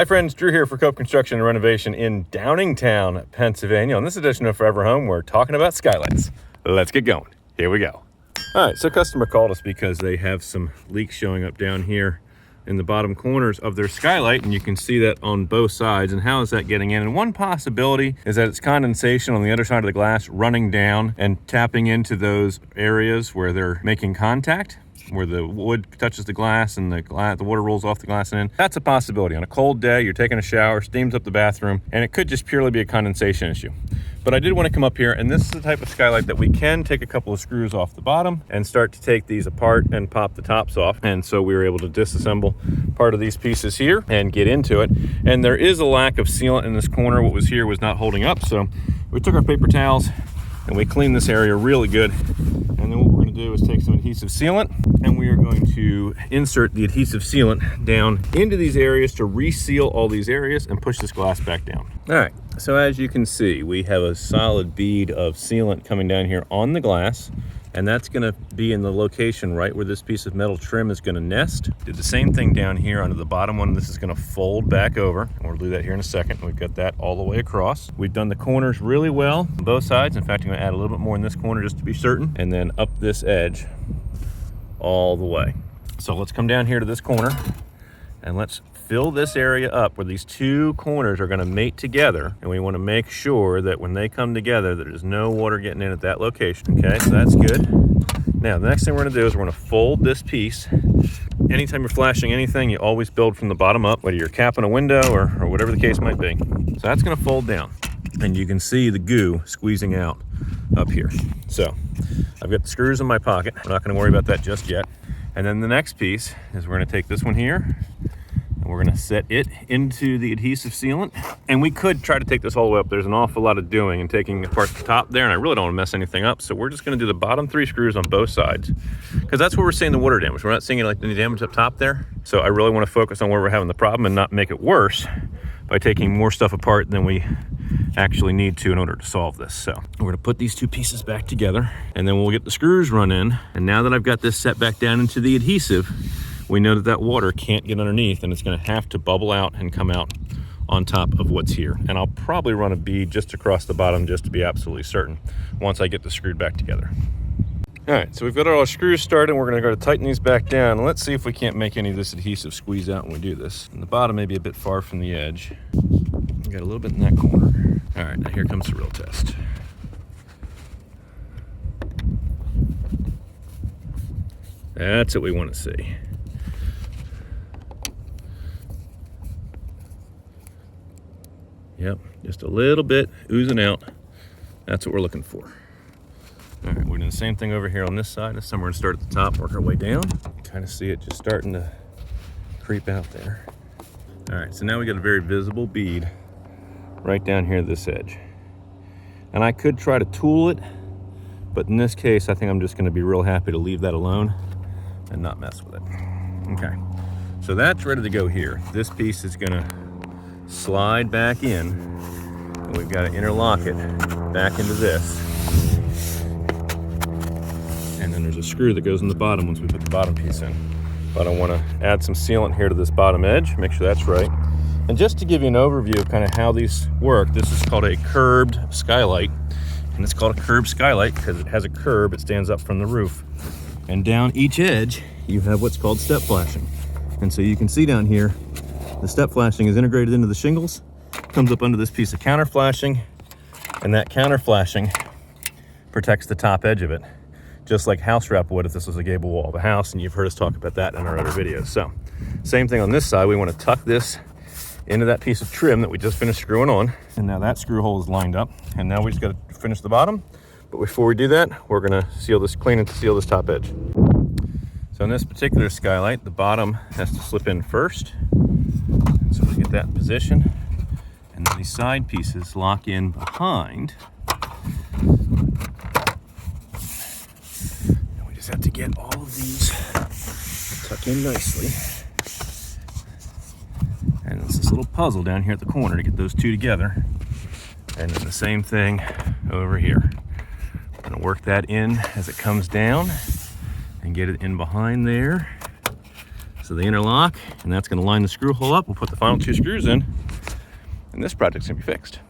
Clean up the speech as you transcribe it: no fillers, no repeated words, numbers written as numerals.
Hi friends, Drew here for Cope Construction and Renovation in Downingtown, Pennsylvania. On this edition of Forever Home, we're talking about skylights. Let's get going. Here we go. All right, so customer called us because they have some leaks showing up down here in the bottom corners of their skylight, and you can see that on both sides. And how is that getting in? And one possibility is that it's condensation on the other side of the glass running down and tapping into those areas where they're making contact, where the wood touches the glass and the water rolls off the glass and in. That's a possibility. On a cold day, you're taking a shower, steams up the bathroom, and it could just purely be a condensation issue. But I did want to come up here, and this is the type of skylight that we can take a couple of screws off the bottom and start to take these apart and pop the tops off. And so we were able to disassemble part of these pieces here and get into it. And there is a lack of sealant in this corner. What was here was not holding up. So we took our paper towels and we cleaned this area really good. And then what we're going to do is take some adhesive sealant, and we are going to insert the adhesive sealant down into these areas to reseal all these areas and push this glass back down. All right, so as you can see, we have a solid bead of sealant coming down here on the glass, and that's going to be in the location right where this piece of metal trim is going to nest. Did the same thing down here under the bottom one. This is going to fold back over, and we'll do that here in a second. We've got that all the way across. We've done the corners really well on both sides. In fact, I'm going to add a little bit more in this corner just to be certain, and then up this edge all the way. So let's come down here to this corner and let's fill this area up where these two corners are going to mate together, and we want to make sure that when they come together that there's no water getting in at that location. Okay, so that's good. Now the next thing we're going to do is we're going to fold this piece. Anytime you're flashing anything, you always build from the bottom up, whether you're capping a window or whatever the case might be. So that's going to fold down, and you can see the goo squeezing out up here. So I've got the screws in my pocket. We're not going to worry about that just yet. And then the next piece is we're going to take this one here, and we're going to set it into the adhesive sealant. And we could try to take this all the way up. There's an awful lot of doing and taking apart the top there, and I really don't want to mess anything up. So we're just going to do the bottom 3 screws on both sides, because that's where we're seeing the water damage. We're not seeing like any damage up top there. So I really want to focus on where we're having the problem and not make it worse by taking more stuff apart than we actually need to in order to solve this. So we're going to put these two pieces back together, and then we'll get the screws run in. And now that I've got this set back down into the adhesive, we know that that water can't get underneath, and it's going to have to bubble out and come out on top of what's here. And I'll probably run a bead just across the bottom just to be absolutely certain once I get this screwed back together. All right, so we've got all our screws started. We're going to go to tighten these back down, and let's see if we can't make any of this adhesive squeeze out when we do this. And the bottom may be a bit far from the edge. We got a little bit in that corner. All right, now here comes the real test. That's what we want to see. Yep, just a little bit oozing out. That's what we're looking for. All right, we're doing the same thing over here on this side. This time we're gonna start at the top, work our way down. Kind of see it just starting to creep out there. All right, so now we got a very visible bead right down here at this edge. And I could try to tool it, but in this case, I think I'm just gonna be real happy to leave that alone and not mess with it. Okay, so that's ready to go here. This piece is gonna slide back in, and we've got to interlock it back into this. And then there's a screw that goes in the bottom once we put the bottom piece in. But I want to add some sealant here to this bottom edge, make sure that's right. And just to give you an overview of kind of how these work, this is called a curbed skylight. And it's called a curbed skylight because it has a curb, it stands up from the roof. And down each edge, you have what's called step flashing. And so you can see down here, the step flashing is integrated into the shingles, comes up under this piece of counter flashing, and that counter flashing protects the top edge of it, just like house wrap would if this was a gable wall of a house, and you've heard us talk about that in our other videos. So same thing on this side. We want to tuck this into that piece of trim that we just finished screwing on, and now that screw hole is lined up, and now we just got to finish the bottom. But before we do that, we're going to seal this, clean it to seal this top edge. So in this particular skylight, the bottom has to slip in first. So we get that in position, and then these side pieces lock in behind. And we just have to get all of these tucked in nicely. And it's this little puzzle down here at the corner to get those two together. And then the same thing over here. I'm gonna work that in as it comes down and get it in behind there So they interlock, and that's gonna line the screw hole up. We'll put the final 2 screws in, and this project's gonna be fixed.